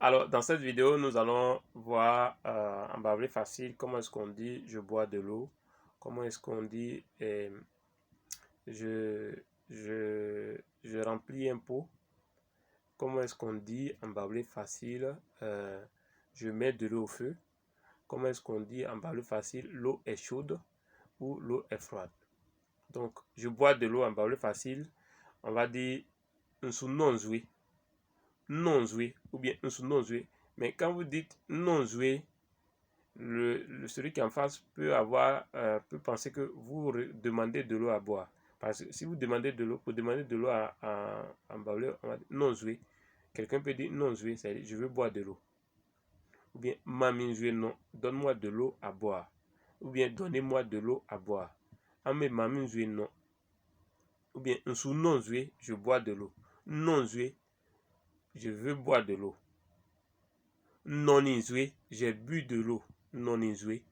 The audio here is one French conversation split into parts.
Alors, dans cette vidéo, nous allons voir en bavardé facile comment est-ce qu'on dit je bois de l'eau, comment est-ce qu'on dit je, je remplis un pot, comment est-ce qu'on dit en bavardé facile je mets de l'eau au feu, comment est-ce qu'on dit en bavardé facile l'eau est chaude ou l'eau est froide. Donc, je bois de l'eau en bavardé facile, on va dire non joué, non joué ou bien non joué. Mais quand vous dites non joué, celui qui est en face peut penser que vous demandez de l'eau à boire. Parce que si vous demandez de l'eau, pour demander de l'eau en baoulé, on va dire non joué. Quelqu'un peut dire non joué, c'est-à-dire je veux boire de l'eau. Ou bien mamie joué non, donne-moi de l'eau à boire. Ou bien donnez-moi de l'eau à boire. Amé mamie joué non. Ou bien sous non joué, je bois de l'eau. Non joué, je veux boire de l'eau. Non joué, j'ai bu de l'eau. Non joué,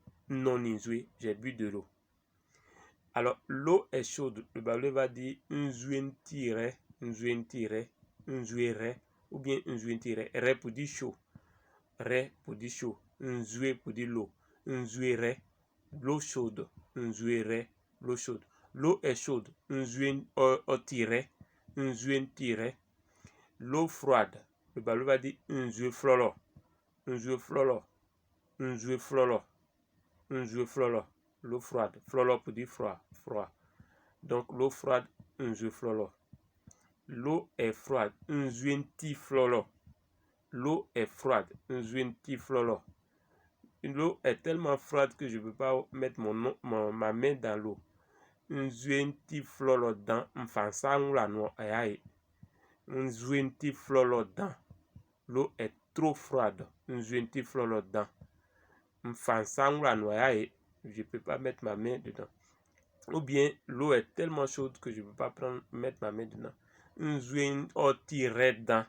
j'ai bu de l'eau. Alors, l'eau est chaude. Le baoulé va dire un tire, ou bien un tire. Ré pour dire chaud. Ré pour dire chaud. Un pour dire l'eau. Un ré, l'eau chaude. Un ré, l'eau chaude. L'eau est chaude. Un tire, tire. L'eau froide. Le baoulé va dire un flolo. Un flolo. Un flolo. Un flolo. L'eau froide. Flolo pour dire froid. Froid. Donc l'eau froide, un jeu flolo. L'eau est froide, un juenti flolo. L'eau est froide, un juenti flolo. L'eau est tellement froide que je ne peux pas mettre ma main dans l'eau. Un juenti flolo dans un fansang la noix aïe. Un juenti flolo dans. L'eau est trop froide, un juenti flolo dans. Un fansang la noix aïe. Je ne peux pas mettre ma main dedans. Ou bien l'eau est tellement chaude que je ne peux pas mettre ma main dedans. Un joint tiré dedans.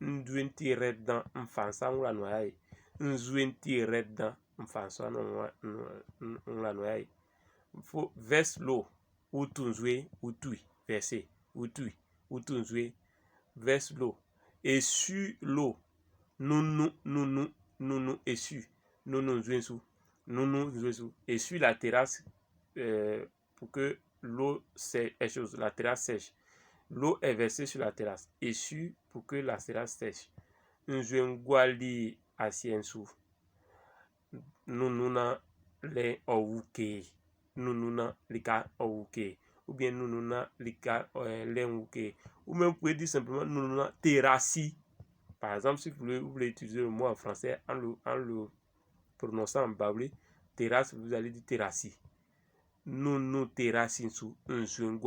Un joint tiré dedans. Un fansang la noyer. Un joint tiré dedans. Un fansang la noyer. Il faut verser l'eau. Ou tout jouer. Ou tout verser. Ou tout jouer. Verse l'eau. Essuie l'eau. Nous, essuie. Nous, jouer sous. Nous, jouer sous. Essuie la terrasse. Pour que l'eau sèche, la terrasse sèche. L'eau est versée sur la terrasse. Essuie pour que la terrasse sèche. Un guali asiensu. Nous na les ouke. Nous na lika ouke. Ou bien nous na lika les ouke. Ou même vous pouvez dire simplement nous na terrassi. Par exemple, si vous voulez utiliser le mot en français en le prononçant en baoulé, terrasse, vous allez dire terrassi. Nous terrassin sous un sous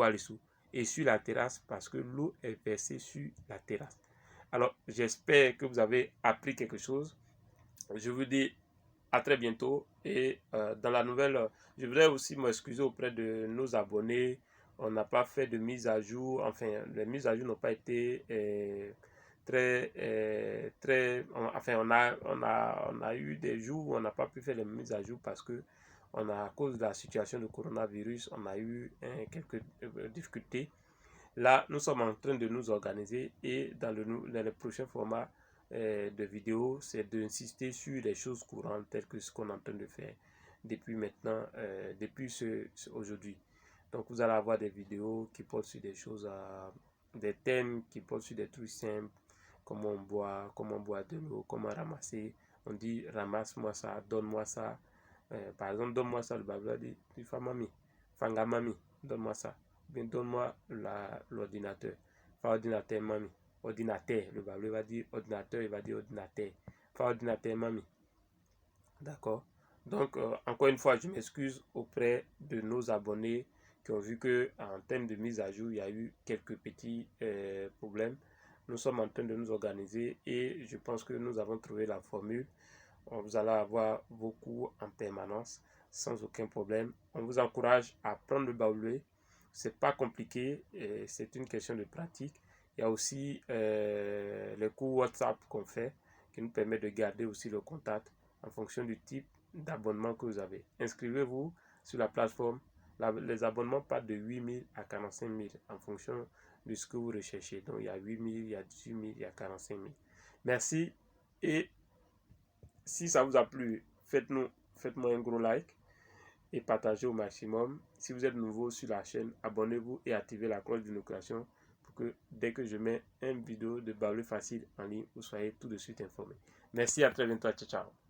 et sur la terrasse parce que l'eau est versée sur la terrasse. Alors, j'espère que vous avez appris quelque chose. Je vous dis à très bientôt et dans la nouvelle, je voudrais aussi m'excuser auprès de nos abonnés. On n'a pas fait de mise à jour, enfin, les mises à jour n'ont pas été on a eu des jours où on n'a pas pu faire les mises à jour parce que à cause de la situation de coronavirus, on a eu quelques difficultés. Là, nous sommes en train de nous organiser et dans le prochain format de vidéo, c'est d'insister sur les choses courantes telles que ce qu'on est en train de faire depuis maintenant, depuis aujourd'hui. Donc, vous allez avoir des vidéos qui portent sur des choses, des thèmes qui portent sur des trucs simples, comment on boit de l'eau, comment ramasser. On dit ramasse-moi ça, donne-moi ça. Par exemple, donne-moi ça, le babla dit famami, fangamami, donne-moi ça. Bien, donne-moi l'ordinateur. Fa ordinateur, mami. Ordinateur, le babla va dire ordinateur, il va dire ordinateur. Fa ordinateur, mami. D'accord. Donc, encore une fois, je m'excuse auprès de nos abonnés qui ont vu que en termes de mise à jour, il y a eu quelques petits problèmes. Nous sommes en train de nous organiser et je pense que nous avons trouvé la formule. Vous allez avoir vos cours en permanence sans aucun problème. On vous encourage à prendre le baoulé. C'est pas compliqué, c'est une question de pratique. Il y a aussi les cours WhatsApp qu'on fait qui nous permet de garder aussi le contact en fonction du type d'abonnement que vous avez. Inscrivez-vous sur la plateforme. Les abonnements partent de 8 000 à 45 000 en fonction de ce que vous recherchez. Donc il y a 8 000, il y a 18 000, il y a 45 000. Merci Et si ça vous a plu, faites-moi un gros like et partagez au maximum. Si vous êtes nouveau sur la chaîne, abonnez-vous et activez la cloche de notification pour que dès que je mets une vidéo de barbelé facile en ligne, vous soyez tout de suite informé. Merci, à très bientôt. Ciao, ciao.